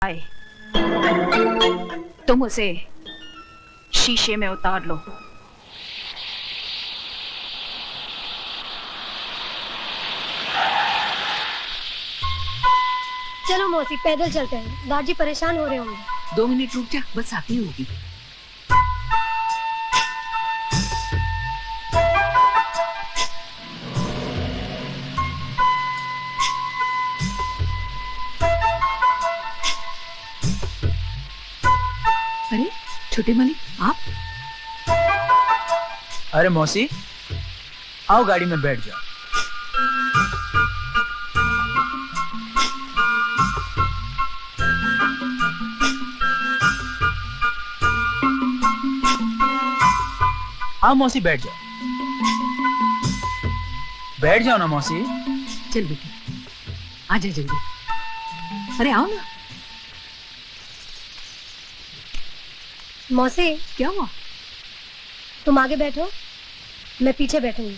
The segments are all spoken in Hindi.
आए तुम उसे शीशे में उतार लो। चलो मौसी पैदल चलते हैं, दादी परेशान हो रहे होंगे। 2 मिनट रुक जा, बस आती होगी। अरे छोटे मालिक आप? अरे मौसी आओ गाड़ी में बैठ जाओ। आओ मौसी बैठ जाओ, बैठ जाओ ना मौसी। चल बेटी आजा जल्दी। अरे आओ ना। मौसी क्या हुआ? तुम आगे बैठो, मैं पीछे बैठूंगी।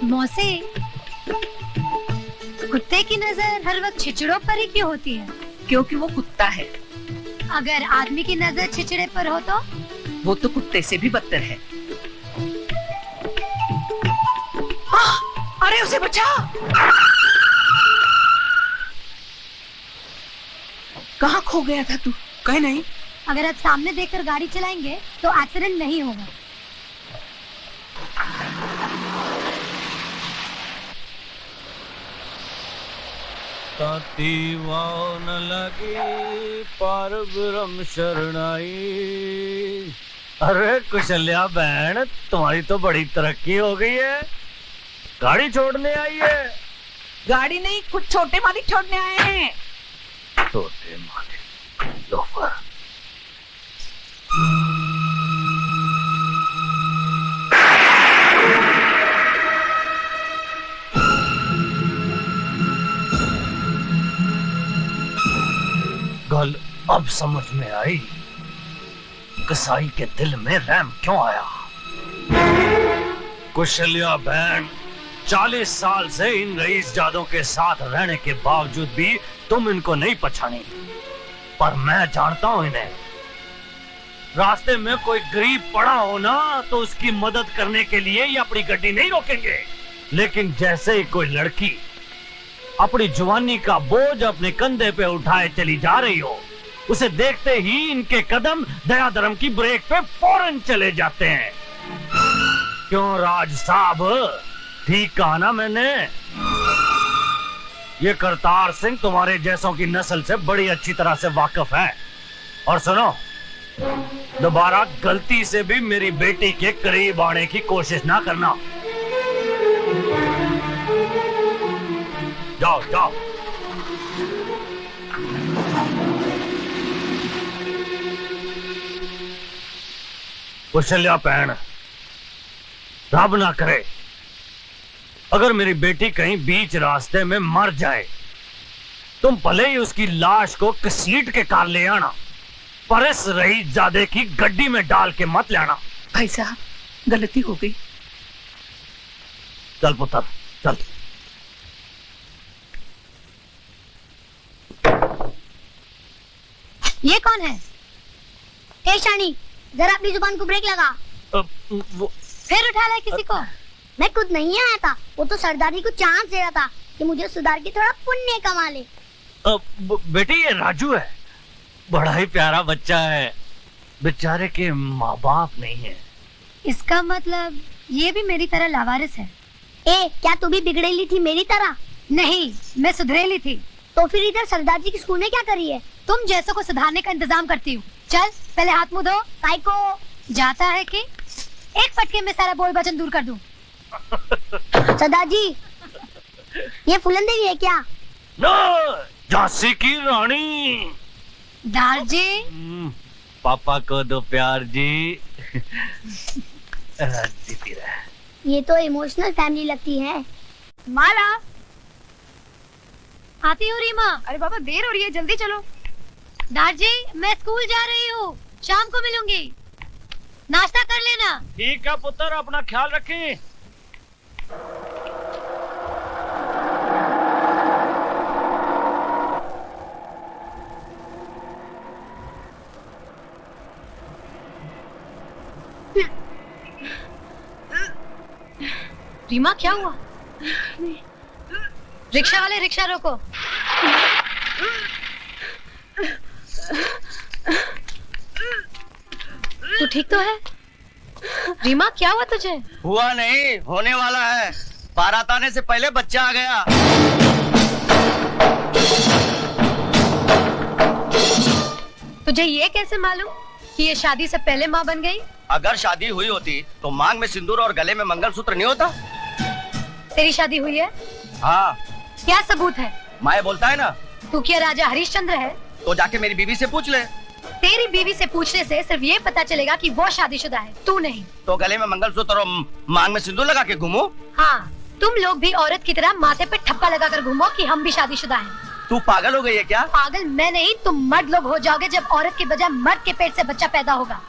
मौसी कुत्ते की नजर हर वक्त छिचड़ों पर ही क्यों होती है? क्योंकि वो कुत्ता है। अगर आदमी की नजर छिचड़े पर हो तो? वो तो कुत्ते से भी बदतर है। अरे उसे बचा। कहाँ खो गया था तू? कहीं नहीं। अगर आप सामने देखकर गाड़ी चलाएंगे तो एक्सीडेंट नहीं होगा। ताती वाव न लगी पार ब्रह्म शरणाई। अरे कुशल्या बहन, तुम्हारी तो बड़ी तरक्की हो गई है, गाड़ी छोड़ने आई है। गाड़ी नहीं, कुछ छोटे मालिक छोड़ने आए हैं। छोटे मालिक लोफर। गल अब समझ में आई, कसाई के दिल में रहम क्यों आया। कुशल्या बहन, 40 साल से इन रईसजादों के साथ रहने के बावजूद भी तुम इनको नहीं पहचानी, पर मैं जानता हूं इन्हें। रास्ते में कोई गरीब पड़ा हो ना तो उसकी मदद करने के लिए ये अपनी गड्डी नहीं रोकेंगे, लेकिन जैसे ही कोई लड़की अपनी जवानी का बोझ अपने कंधे पे उठाए चली जा रही हो, उसे देखते ही इनके कदम दया धर्म की ब्रेक पे फौरन चले जाते हैं। क्यों राज साहब, ठीक कहा ना मैंने? ये करतार सिंह तुम्हारे जैसों की नस्ल से बड़ी अच्छी तरह से वाकिफ है। और सुनो, दोबारा गलती से भी मेरी बेटी के करीब आने की कोशिश ना करना। जाओ जाओ। कुशल्या बहन, रब ना करे अगर मेरी बेटी कहीं बीच रास्ते में मर जाए, तुम भले ही उसकी लाश को घसीट के कार ले आना, पर इस रईसजादे की गड्डी में डाल के मत लाना। भाई साहब गलती हो गई। चल पुत्र चल। ये कौन है? ए शानी, जरा अपनी जुबान को ब्रेक लगा। फिर उठा लाए किसी को? मैं खुद नहीं आया था, वो तो सरदार जी को चांस दे रहा था कि मुझे सुधार के थोड़ा पुण्य कमा ले। बेटी ये राजू है, बड़ा ही प्यारा बच्चा है, बेचारे के माँ बाप नहीं है। इसका मतलब ये भी मेरी तरह लावारिस है। ए, क्या तू भी बिगड़ेली थी मेरी तरह? नहीं, मैं सुधरेली थी। तो फिर इधर सरदार जी की स्कूल में क्या करी है? तुम जैसों को सुधारने का इंतजाम करती हूँ। चल पहले हाथ मुंह धो। काय को जाता है कि एक फटके में सारा बोल वचन दूर कर दूं। सरदार जी, ये फूलन देवी है क्या? नो, झांसी की रानी। दार जी, पापा को दो प्यार जी। जीती रहे। ये तो इमोशनल फैमिली लगती है। माला, आती हूँ रीमा। अरे बाबा देर हो रही है, जल्दी चलो। डाट जी, मैं स्कूल जा रही हूँ, शाम को मिलूंगी। नाश्ता कर लेना। ठीक है पुत्र, अपना ख्याल रखी। रीमा, क्या हुआ? रिक्शा वाले, रिक्शा रोको। तू ठीक तो है? रीमा, क्या हुआ तुझे? हुआ नहीं, होने वाला है। बारात आने से पहले बच्चा आ गया। तुझे ये कैसे मालूम कि ये शादी से पहले माँ बन गई? अगर शादी हुई होती तो मांग में सिंदूर और गले में मंगलसूत्र नहीं होता। तेरी शादी हुई है? हाँ। क्या सबूत है? माए बोलता है ना। तू क्या राजा हरिश्चंद्र है? तो जाके मेरी बीवी से पूछ ले। तेरी बीवी से पूछने से सिर्फ ये पता चलेगा कि वो शादीशुदा है, तू नहीं। तो गले में मंगलसूत्र और मांग में सिंदूर लगा के घूमो। हाँ, तुम लोग भी औरत की तरह माथे पे ठप्पा लगाकर घूमो कि हम भी शादीशुदा हैं। तू पागल हो गई है क्या? पागल मैं नहीं, तुम मर्द लोग हो जाओगे जब औरत के बजाय मर्द के पेट से बच्चा पैदा होगा।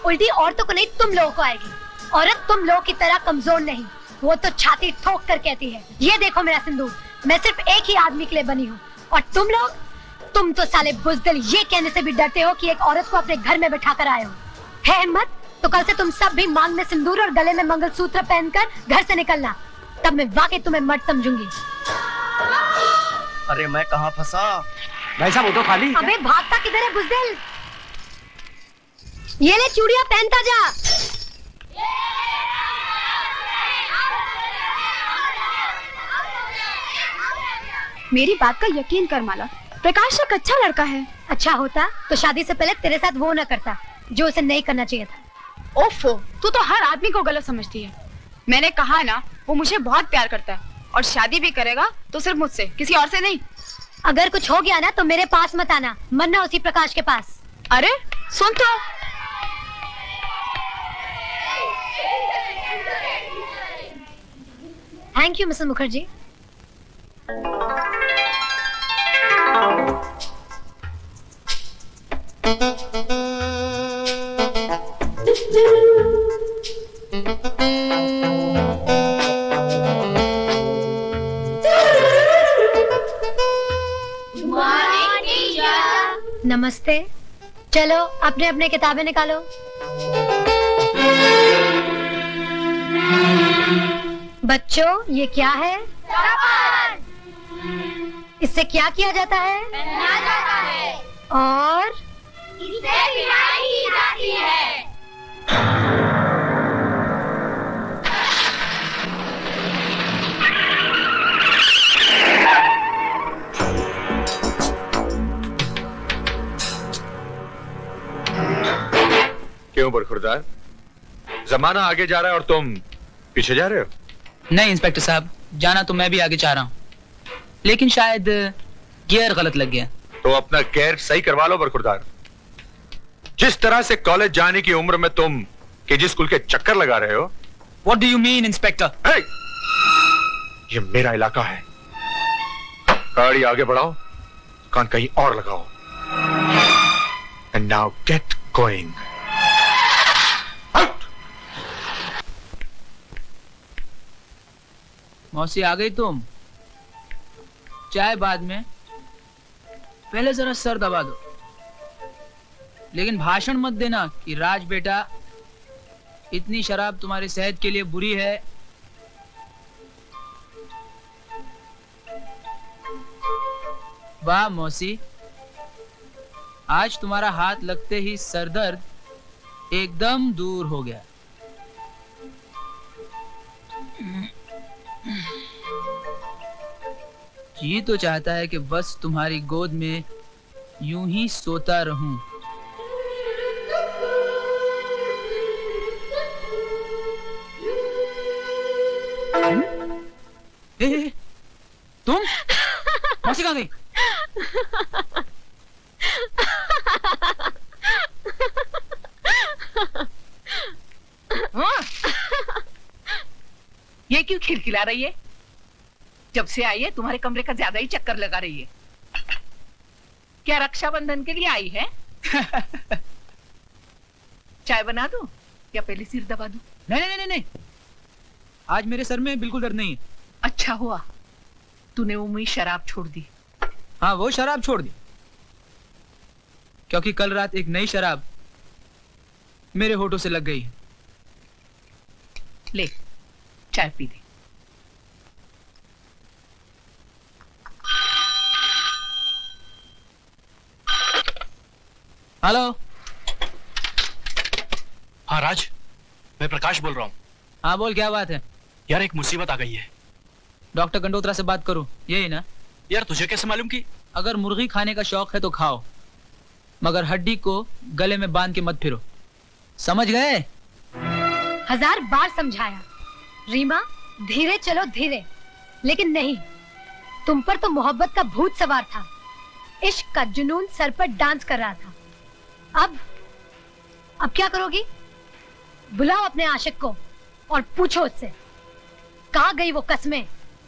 उल्टी औरतों को नहीं, तुम लोगों को आएगी। औरत तुम लोग की तरह कमजोर नहीं, वो तो छाती ठोक कर कहती है, ये देखो मेरा सिंदूर, मैं सिर्फ एक ही आदमी के लिए बनी हूँ। और तुम तो साले बुज़दिल ये कहने से भी डरते हो कि एक औरत को अपने घर में बैठा कर आए हो। है हिम्मत तो कल से तुम सब भी मांग में सिंदूर और गले में मंगलसूत्र पहनकर घर से निकलना, तब मैं वाकई तुम्हें मर्द समझूंगी। अरे मैं कहाँ फंसा? भाई साहब, वो तो खाली। अबे भागता किधर है बुज़दिल? ये ले चूड़ियां पहनता जा। मेरी बात का यकीन कर माला, प्रकाश एक अच्छा लड़का है। अच्छा होता तो शादी से पहले तेरे साथ वो न करता जो उसे नहीं करना चाहिए था। ओफो, तू तो हर आदमी को गलत समझती है। मैंने कहा ना, वो मुझे बहुत प्यार करता है और शादी भी करेगा तो सिर्फ मुझसे, किसी और से नहीं। अगर कुछ हो गया ना तो मेरे पास मत आना, मरना उसी प्रकाश के पास। अरे सुन तो। Thank you Mrs Mukherjee. नमस्ते। चलो अपने अपने किताबें निकालो। बच्चों, ये क्या है? इससे क्या किया जाता है? पहना जाता है। और इससे पिटाई की जाती है। क्यों बरखुरदार, जमाना आगे जा रहा है और तुम पीछे जा रहे हो? नहीं इंस्पेक्टर साहब, जाना तो मैं भी आगे चाह रहा हूँ, लेकिन शायद गियर गलत लग गया। तो अपना गियर सही करवा लो बरखुरदार। जिस तरह से कॉलेज जाने की उम्र में तुम केजी स्कूल के चक्कर लगा रहे हो। What do you mean, inspector? hey! ये मेरा इलाका है। गाड़ी आगे बढ़ाओ, कान कहीं और लगाओ। And now get going. Out! मौसी आ गई तुम? चाय बाद में, पहले जरा सर दबा दो। लेकिन भाषण मत देना कि राज बेटा, इतनी शराब तुम्हारी सेहत के लिए बुरी है। वाह मौसी, आज तुम्हारा हाथ लगते ही सरदर्द एकदम दूर हो गया। जी तो चाहता है कि बस तुम्हारी गोद में यूं ही सोता रहूं। ए, तुम मौसी कहाँ गई? ये क्यों खिलखिला रही है? जब से आई है तुम्हारे कमरे का ज्यादा ही चक्कर लगा रही है। क्या रक्षाबंधन के लिए आई है? चाय बना दूं या पहले सिर दबा दूं? नहीं नहीं नहीं नहीं, आज मेरे सर में बिल्कुल दर्द नहीं है। अच्छा हुआ तूने वो मुई शराब छोड़ दी। हाँ, वो शराब छोड़ दी, क्योंकि कल रात एक नई शराब मेरे होठों से लग गई। ले चाय पी दे। हेलो। हाँ राज, मैं प्रकाश बोल रहा हूँ। हाँ बोल, क्या बात है? यार एक मुसीबत आ गई है। डॉक्टर गंडोत्रा से बात करूं, यही ना? यार तुझे कैसे मालूम कि? अगर मुर्गी खाने का शौक है तो खाओ, मगर हड्डी को गले में बांध के मत फिरो, समझ गए? 1000 बार समझाया रीमा, धीरे चलो धीरे, लेकिन नहीं, तुम पर तो मोहब्बत का भूत सवार था। इश्क का जुनून सर पर डांस कर रहा था। अब क्या करोगी? बुलाओ अपने आशिक को और पूछो उससे, कहाँ गई वो कस्में,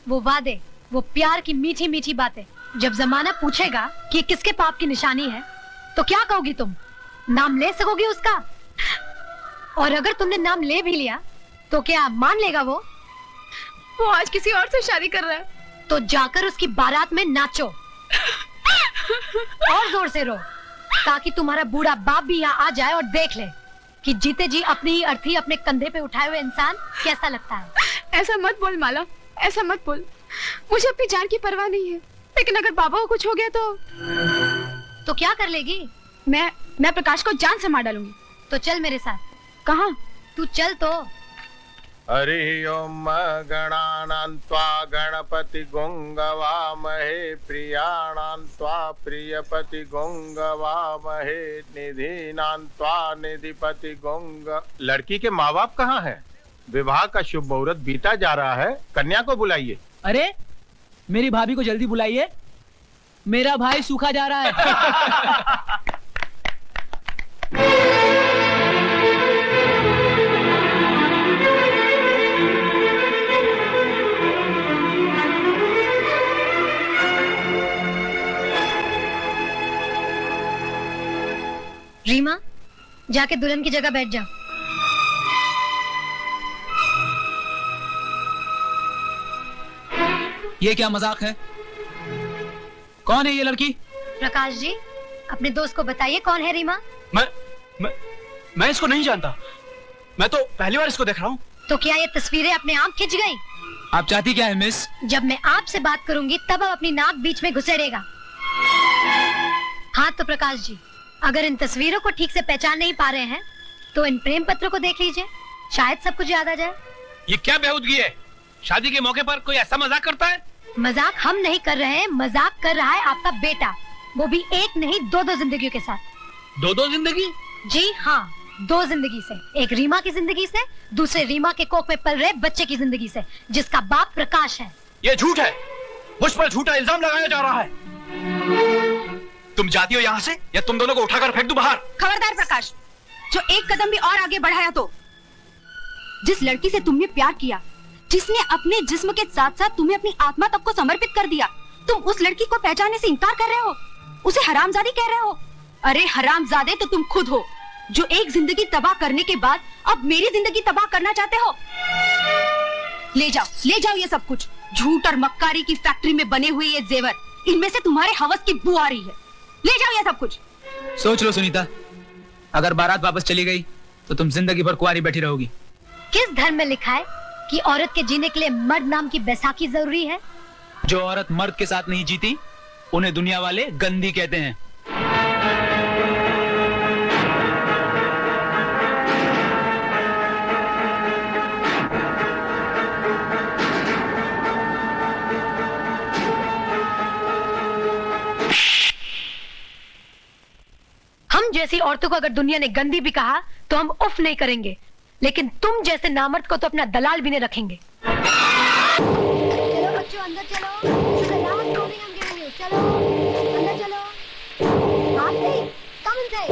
वो वादे, वो प्यार की मीठी मीठी बातें। जब जमाना पूछेगा कि ये किसके पाप की निशानी है, तो क्या कहोगी तुम? नाम ले सकोगी उसका? और अगर तुमने नाम ले भी लिया तो क्या मान लेगा वो? वो आज किसी और से शादी कर रहा है। तो जाकर उसकी बारात में नाचो और जोर से रो, ताकि तुम्हारा बूढ़ा बाप भी यहाँ आ जाए और देख ले कि जीते जी अपनी ही अर्थी अपने कंधे पे उठाए हुए इंसान कैसा लगता है। ऐसा मत बोल माला, ऐसा मत बोल। मुझे अपनी जान की परवाह नहीं है, लेकिन अगर बाबा को कुछ हो गया तो क्या कर लेगी? मैं प्रकाश को जान से मार डालूंगी। तो चल मेरे साथ। कहाँ? तू चल तो। हरि ओम गणानान्त्वा गणपति गोंगवामहे प्रियाणान्त्वा प्रियपति गोंगवामहे निधीनान्त्वा निधिपति गोंग। लड़की के माँ बाप कहाँ हैं? विवाह का शुभ मुहूर्त बीता जा रहा है, कन्या को बुलाइए। अरे मेरी भाभी को जल्दी बुलाइए, मेरा भाई सूखा जा रहा है। रीमा, जाके दुल्हन की जगह बैठ जा। ये क्या मजाक है? कौन है ये लड़की? प्रकाश जी, अपने दोस्त को बताइए कौन है रीमा। मैं इसको नहीं जानता, मैं तो पहली बार इसको देख रहा हूँ। तो क्या ये तस्वीरें अपने आप खिंच गई? आप चाहती क्या है मिस? जब मैं आपसे बात करूंगी तब आप अपनी नाक बीच में घुसेड़ेगा। हाँ तो प्रकाश जी, अगर इन तस्वीरों को ठीक से पहचान नहीं पा रहे हैं तो इन प्रेम पत्रों को देख लीजिए, शायद सब कुछ याद आ जाए। ये क्या बेहूदगी है? शादी के मौके पर कोई ऐसा मजाक करता है? मजाक हम नहीं कर रहे हैं, मजाक कर रहा है आपका बेटा, वो भी एक नहीं दो जिंदगियों के साथ। दो जिंदगी? जी हाँ, 2 जिंदगी से। एक रीमा की जिंदगी से, दूसरे रीमा के कोख में पल रहे बच्चे की जिंदगी से, जिसका बाप प्रकाश है। ये झूठ है, मुझ पर झूठा इल्जाम लगाया जा रहा है। तुम जाती हो यहाँ से या तुम दोनों को उठाकर फेंक दूं बाहर? खबरदार प्रकाश, जो एक कदम भी और आगे बढ़ाया तो। जिस लड़की से तुमने प्यार किया, जिसने अपने जिस्म के साथ साथ तुम्हें अपनी आत्मा तक को समर्पित कर दिया, तुम उस लड़की को पहचानने से इनकार कर रहे हो, उसे हरामजादी कह रहे हो। अरे हरामजादे तो तुम खुद हो, जो एक जिंदगी तबाह करने के बाद अब मेरी जिंदगी तबाह करना चाहते हो। ले जाओ ये सब कुछ। झूठ और मक्कारी की फैक्ट्री में बने हुए ये जेवर, इनमें से तुम्हारे हवस की बू आ रही है। ले जाओ ये सब कुछ। सोच लो सुनीता, अगर बारात वापस चली गई तो तुम जिंदगी भर कुंवारी बैठी रहोगी। किस धर्म में लिखा है कि औरत के जीने के लिए मर्द नाम की बैसाखी जरूरी है? जो औरत मर्द के साथ नहीं जीती उन्हें दुनिया वाले गंदी कहते हैं। हम जैसी औरतों को अगर दुनिया ने गंदी भी कहा तो हम उफ नहीं करेंगे, लेकिन तुम जैसे नामर्द को तो अपना दलाल भी नहीं रखेंगे। चलो बच्चों अंदर चलो, चलो अंदर चलो, बात नहीं, कम से।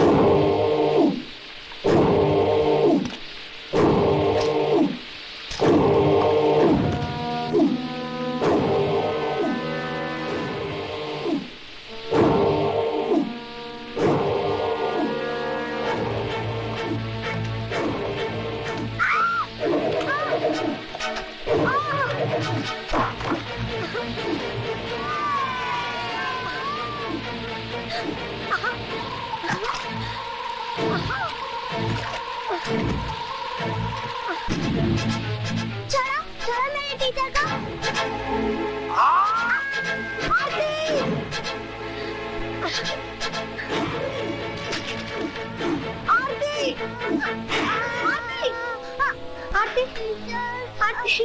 छोड़ो छोड़ो मेरे टीचर को। आरती आरती